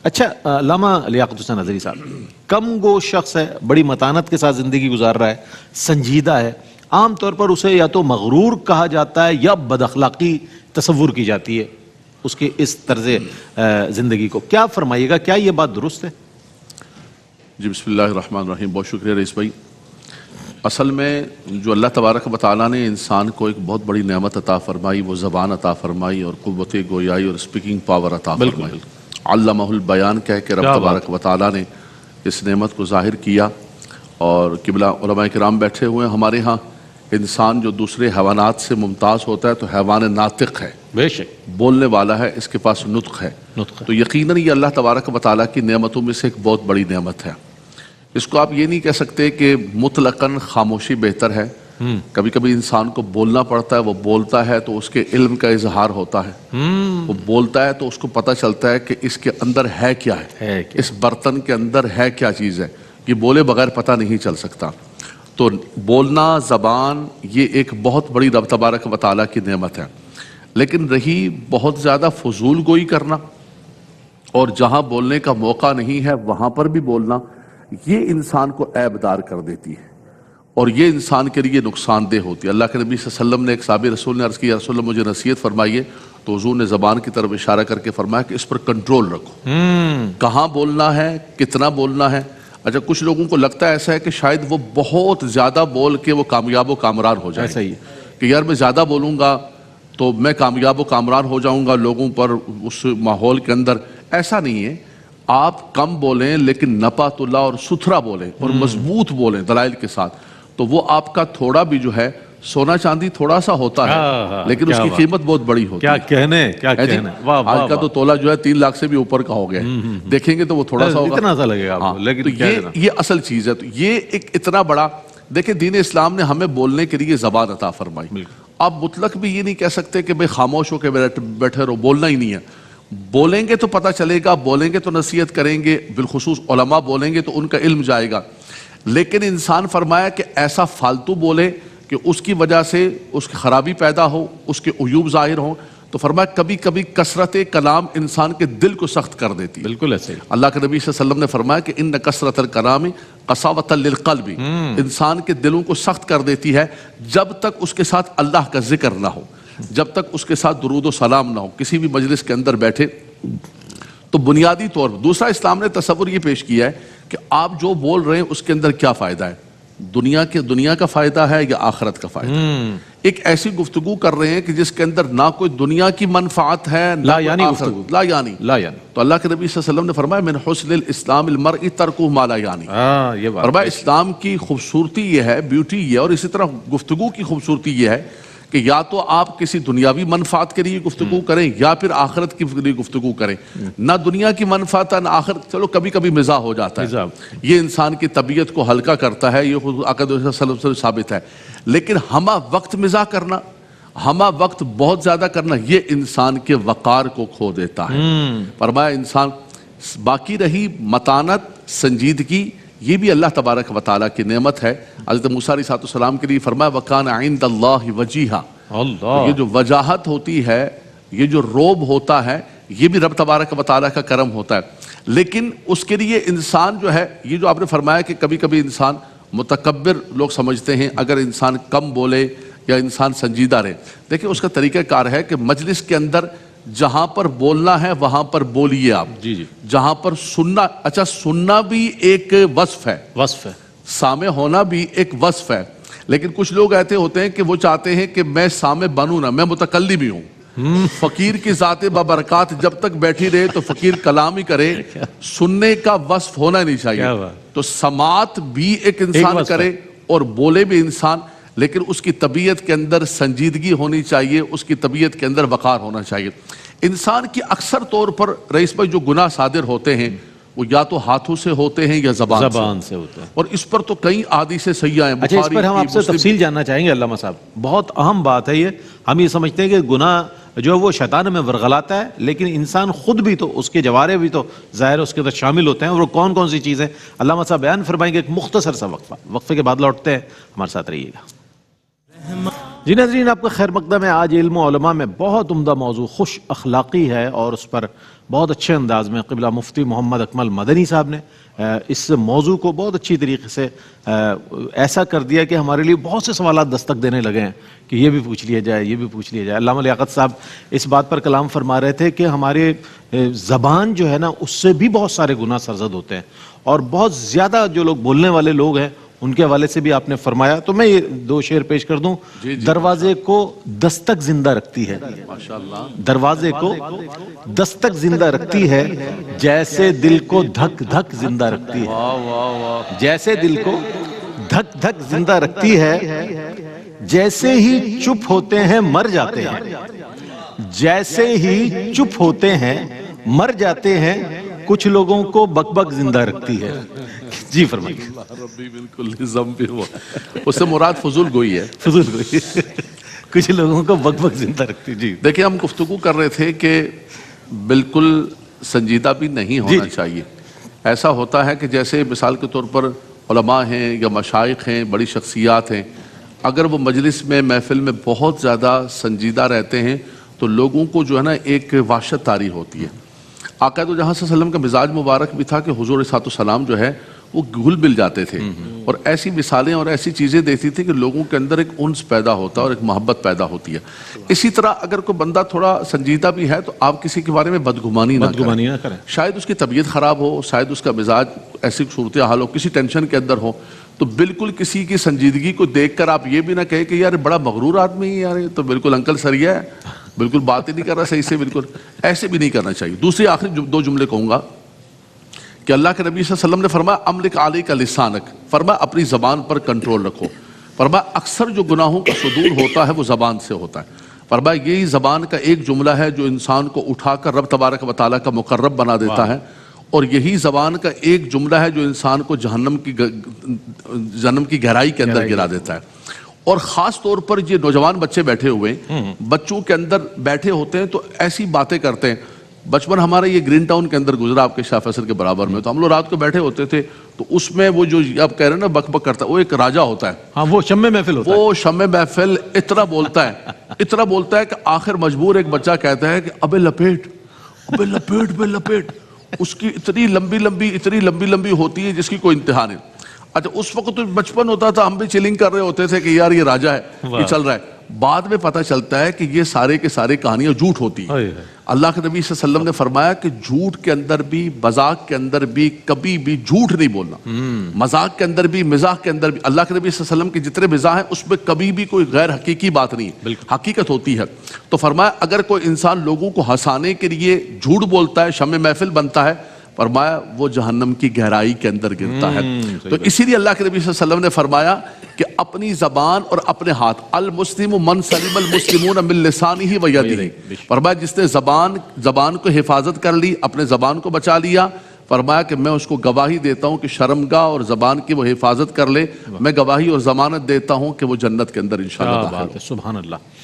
اچھا علامہ لیاقت حسین ازہری صاحب، کم گو شخص ہے، بڑی متانت کے ساتھ زندگی گزار رہا ہے، سنجیدہ ہے، عام طور پر اسے یا تو مغرور کہا جاتا ہے یا بد اخلاقی تصور کی جاتی ہے اس کے اس طرز زندگی کو، کیا فرمائیے گا، کیا یہ بات درست ہے؟ جی بسم اللہ الرحمن الرحیم، بہت شکریہ رئیس بھائی۔ اصل میں جو اللہ تبارک و تعالیٰ نے انسان کو ایک بہت بڑی نعمت عطا فرمائی، وہ زبان عطا فرمائی اور قوت گویائی اور سپیکنگ پاور عطا فرمائی، علمہ البیان کہہ کے رب تبارک و تعالیٰ نے اس نعمت کو ظاہر کیا۔ اور قبلہ علماء کرام بیٹھے ہوئے ہیں، ہمارے ہاں انسان جو دوسرے حیوانات سے ممتاز ہوتا ہے تو حیوان ناطق ہے، بے شک بولنے والا ہے، اس کے پاس نطق ہے، تو یقیناً یہ اللہ تبارک و تعالیٰ کی نعمتوں میں سے ایک بہت بڑی نعمت ہے۔ اس کو آپ یہ نہیں کہہ سکتے کہ مطلقاً خاموشی بہتر ہے، کبھی کبھی انسان کو بولنا پڑتا ہے، وہ بولتا ہے تو اس کے علم کا اظہار ہوتا ہے، وہ بولتا ہے تو اس کو پتہ چلتا ہے کہ اس کے اندر ہے کیا ہے، اس برتن کے اندر ہے کیا چیز ہے، یہ بولے بغیر پتہ نہیں چل سکتا۔ تو بولنا، زبان، یہ ایک بہت بڑی رب تبارک و تعالیٰ کی نعمت ہے۔ لیکن رہی بہت زیادہ فضول گوئی کرنا اور جہاں بولنے کا موقع نہیں ہے وہاں پر بھی بولنا، یہ انسان کو عیب دار کر دیتی ہے اور یہ انسان کے لیے نقصان دہ ہوتی ہے۔ اللہ کے نبی صلی اللہ علیہ وسلم نے ایک صحابی رسول نے عرض کیا، رسول اللہ مجھے نصیحت فرمائیے، تو حضور نے زبان کی طرف اشارہ کر کے فرمایا کہ اس پر کنٹرول رکھو، کہاں بولنا ہے، کتنا بولنا ہے۔ اچھا کچھ لوگوں کو لگتا ہے ایسا ہے کہ شاید وہ بہت زیادہ بول کے وہ کامیاب و کامران ہو جائے، ایسا ہی کہ یار میں زیادہ بولوں گا تو میں کامیاب و کامران ہو جاؤں گا لوگوں پر، اس ماحول کے اندر۔ ایسا نہیں ہے، آپ کم بولیں لیکن نپات اللہ اور ستھرا بولیں اور مضبوط بولیں دلائل کے ساتھ، تو وہ آپ کا تھوڑا بھی جو ہے سونا چاندی تھوڑا سا ہوتا ہے لیکن اس کی قیمت بہت بڑی ہوتی ہے۔ کیا کہنے، آج کا تو تولہ جو ہے 3 لاکھ سے بھی اوپر کا ہو گیا ہے، دیکھیں گے تو وہ تھوڑا سا ہوگا، اتنا سا لگے گا، لیکن یہ اصل چیز ہے۔ تو یہ ایک اتنا بڑا، دیکھیں دین اسلام نے ہمیں بولنے کے لیے زبان عطا فرمائی۔ آپ مطلق بھی یہ نہیں کہہ سکتے کہ بھئی خاموش ہو کے بیٹھے رہو، بولنا ہی نہیں ہے۔ بولیں گے تو پتہ چلے گا، بولیں گے تو نصیحت کریں گے، بالخصوص علماء بولیں گے تو ان کا علم جائے گا، لیکن انسان فرمایا کہ ایسا فالتو بولے کہ اس کی وجہ سے اس کی خرابی پیدا ہو، اس کے عیوب ظاہر ہوں، تو فرمایا کبھی کبھی کثرت کلام انسان کے دل کو سخت کر دیتی ہے۔ بالکل ایسے ہی اللہ کے نبی صلی اللہ علیہ وسلم نے فرمایا کہ ان کثرت الکلام قساوۃ للقلب، انسان کے دلوں کو سخت کر دیتی ہے جب تک اس کے ساتھ اللہ کا ذکر نہ ہو، جب تک اس کے ساتھ درود و سلام نہ ہو۔ کسی بھی مجلس کے اندر بیٹھے تو بنیادی طور پر دوسرا اسلام نے تصور یہ پیش کیا ہے کہ آپ جو بول رہے ہیں اس کے اندر کیا فائدہ ہے، دنیا کا فائدہ ہے یا آخرت کا فائدہ ہے۔ ایک ایسی گفتگو کر رہے ہیں کہ جس کے اندر نہ کوئی دنیا کی منفعت ہے، لا یعنی گفتگو، لا یعنی۔ تو اللہ کے نبی صلی اللہ علیہ وسلم نے فرمایا من حسن الاسلام المرء ترکہ ما لا یعنی، فرمایا اسلام کی خوبصورتی یہ ہے، بیوٹی یہ ہے، اور اسی طرح گفتگو کی خوبصورتی یہ ہے کہ یا تو آپ کسی دنیاوی منفعت کے لیے گفتگو کریں یا پھر آخرت کے لیے گفتگو کریں۔ نہ دنیا کی منفعت ہے نہ آخرت، چلو کبھی کبھی مزاح ہو جاتا ہے، یہ انسان کی طبیعت کو ہلکا کرتا ہے، یہ خود آقا صلی اللہ علیہ وسلم سے ثابت ہے، لیکن ہمہ وقت مزاح کرنا، ہمہ وقت بہت زیادہ کرنا، یہ انسان کے وقار کو کھو دیتا ہے۔ فرمایا انسان، باقی رہی متانت، سنجیدگی، یہ بھی اللہ تبارک و تعالیٰ کی نعمت ہے۔ حضرت موسیٰ علیہ السلام کے لیے فرمایا وَكَانَ عِنْدَ اللَّهِ وَجِيهًا، یہ جو وجاہت ہوتی ہے، یہ جو روب ہوتا ہے، یہ بھی رب تبارک و تعالیٰ کا کرم ہوتا ہے۔ لیکن اس کے لیے انسان جو ہے، یہ جو آپ نے فرمایا کہ کبھی کبھی انسان متکبر لوگ سمجھتے ہیں اگر انسان کم بولے یا انسان سنجیدہ رہے، دیکھیں اس کا طریقہ کار ہے کہ مجلس کے اندر جہاں پر بولنا ہے وہاں پر بولیے آپ، جہاں پر سننا، اچھا سننا بھی ایک وصف ہے، سامع ہونا بھی ایک وصف ہے، لیکن کچھ لوگ ایسے ہوتے ہیں کہ وہ چاہتے ہیں کہ میں سامع بنوں نہ، میں متکلم بھی ہوں۔ فقیر کی ذات بابرکات جب تک بیٹھی رہے تو فقیر کلام ہی کرے، سننے کا وصف ہونا نہیں چاہیے۔ تو سماعت بھی ایک انسان کرے اور بولے بھی انسان، لیکن اس کی طبیعت کے اندر سنجیدگی ہونی چاہیے، اس کی طبیعت کے اندر وقار ہونا چاہیے۔ انسان کی اکثر طور پر رئیس بھائی جو گناہ صادر ہوتے ہیں وہ یا تو ہاتھوں سے ہوتے ہیں یا زبان سے ہوتے ہیں، اور اس پر تو کئی احادیث صحیحہ ہیں۔ اچھا اس پر ہم آپ سے تفصیل جاننا چاہیں گے علامہ صاحب، بہت اہم بات ہے یہ۔ ہم یہ سمجھتے ہیں کہ گناہ جو ہے وہ شیطان میں ورغلاتا ہے، لیکن انسان خود بھی تو، اس کے جوارح بھی تو ظاہر اس کے اندر شامل ہوتے ہیں، اور وہ کون کون سی چیزیں علامہ صاحب بیان فرمائیں گے۔ ایک مختصر سا وقفہ، وقفے کے بعد لوٹتے ہیں، ہمارے ساتھ رہیے گا۔ جی ناظرین، آپ کا خیر مقدم ہے۔ آج علم و علماء میں بہت عمدہ موضوع خوش اخلاقی ہے، اور اس پر بہت اچھے انداز میں قبلہ مفتی محمد اکمل مدنی صاحب نے اس موضوع کو بہت اچھی طریقے سے ایسا کر دیا کہ ہمارے لیے بہت سے سوالات دستک دینے لگے ہیں کہ یہ بھی پوچھ لیا جائے، یہ بھی پوچھ لیا جائے۔ علامہ لیاقت صاحب اس بات پر کلام فرما رہے تھے کہ ہمارے زبان جو ہے نا، اس سے بھی بہت سارے گناہ سرزد ہوتے ہیں، اور بہت زیادہ جو لوگ بولنے والے لوگ ہیں ان کے حوالے سے بھی آپ نے فرمایا۔ تو میں یہ 2 شعر پیش کر دوں۔ دروازے کو دستک زندہ رکھتی ہے، دروازے کو دستک زندہ رکھتی ہے، جیسے دل کو دھک دھک زندہ رکھتی ہے، جیسے دل کو دھک دھک زندہ رکھتی ہے، جیسے ہی چپ ہوتے ہیں مر جاتے ہیں، جیسے ہی چپ ہوتے ہیں مر جاتے ہیں، کچھ لوگوں کو بک بک زندہ رکھتی ہے۔ جی فرمائیے۔ ربی بالکل نظم بھی ہوا، اس سے مراد فضول گوئی ہے، فضول گوئی، کچھ لوگوں کو بک بک زندہ رکھتی۔ جی دیکھیں، ہم گفتگو کر رہے تھے کہ بالکل سنجیدہ بھی نہیں ہونا چاہیے۔ ایسا ہوتا ہے کہ جیسے مثال کے طور پر علماء ہیں یا مشائخ ہیں، بڑی شخصیات ہیں، اگر وہ مجلس میں محفل میں بہت زیادہ سنجیدہ رہتے ہیں تو لوگوں کو جو ہے نا ایک وحشت طاری ہوتی ہے۔ آقا دو جہاں صلی اللہ علیہ وسلم کا مزاج مبارک بھی تھا کہ حضور صلی اللہ علیہ وسلم جو ہے وہ گھل مل جاتے تھے، اور ایسی مثالیں اور ایسی چیزیں دیتی تھی کہ لوگوں کے اندر ایک انس پیدا ہوتا ہے اور ایک محبت پیدا ہوتی ہے۔ اسی طرح اگر کوئی بندہ تھوڑا سنجیدہ بھی ہے تو آپ کسی کے بارے میں بدگمانی نہ کریں۔ شاید اس کی طبیعت خراب ہو، شاید اس کا مزاج ایسی صورتحال ہو، کسی ٹینشن کے اندر ہو، تو بالکل کسی کی سنجیدگی کو دیکھ کر آپ یہ بھی نہ کہیں کہ یار بڑا مغرور آدمی ہے، یار تو بالکل انکل سریا ہے، بالکل بات ہی نہیں کر رہا صحیح سے، بالکل ایسے بھی نہیں کرنا چاہیے۔ دوسری آخری 2 جملے کہوں گا کہ اللہ کے نبی صلی اللہ علیہ وسلم نے فرمایا املک علیک لسانک، فرمایا اپنی زبان پر کنٹرول رکھو، فرمایا اکثر جو گناہوں کا صدور ہوتا ہے وہ زبان سے ہوتا ہے، فرمایا یہی زبان کا ایک جملہ ہے جو انسان کو اٹھا کر رب تبارک و تعالیٰ کا مقرب بنا دیتا ہے، اور یہی زبان کا ایک جملہ ہے جو انسان کو جہنم کی گہرائی کے اندر گرا دیتا ہے۔ اور خاص طور پر یہ نوجوان بچے بیٹھے ہوئے ہیں، بچوں کے اندر بیٹھے ہوتے ہیں تو ایسی باتیں کرتے ہیں۔ بچپن ہمارا یہ گرین ٹاؤن کے اندر گزرا، آپ کے شاہ فیصل کے برابر میں، تو ہم لوگ رات کو بیٹھے ہوتے تھے تو اس میں وہ جو آپ کہہ رہے ہیں نا بک بک کرتا ہے، وہ ایک راجہ ہوتا ہے، ہاں وہ شمع محفل ہوتا ہے، وہ شمع محفل اتنا بولتا ہے کہ آخر مجبور ایک بچہ کہتا ہے کہ ابے لپیٹ، ابے لپیٹ بے لپیٹ، اس کی اتنی لمبی لمبی ہوتی ہے جس کی کوئی انتہا نہیں۔ اچھا اس وقت تو بچپن ہوتا تھا، ہم بھی چلنگ کر رہے ہوتے تھے کہ یار یہ راجہ ہے، یہ چل رہا ہے، بعد میں پتہ چلتا ہے کہ یہ سارے کے سارے کہانیاں جھوٹ ہوتی ہیں۔ اللہ کے نبی صلی اللہ علیہ وسلم نے فرمایا کہ جھوٹ کے اندر بھی، مذاق کے اندر بھی کبھی بھی جھوٹ نہیں بولنا، مذاق کے اندر بھی، مزاح کے اندر بھی۔ اللہ کے نبی صلی اللہ علیہ وسلم کے جتنے مزاح ہیں اس میں کبھی بھی کوئی غیر حقیقی بات نہیں ہے، حقیقت ہوتی ہے۔ تو فرمایا اگر کوئی انسان لوگوں کو ہنسانے کے لیے جھوٹ بولتا ہے، شمع محفل بنتا ہے، فرمایا وہ جہنم کی گہرائی کے اندر گرتا ہے۔ تو اسی لیے اللہ کے نبی صلی اللہ علیہ وسلم نے فرمایا کہ اپنی زبان اور اپنے ہاتھ، المسلم من سلم المسلمون من لسانہ و یدہ، فرمایا جس نے زبان کو حفاظت کر لی، اپنے زبان کو بچا لیا، فرمایا کہ میں اس کو گواہی دیتا ہوں کہ شرمگاہ اور زبان کی وہ حفاظت کر لے، میں گواہی اور ضمانت دیتا ہوں کہ وہ جنت کے اندر انشاءاللہ داخل ہو۔ سبحان اللہ۔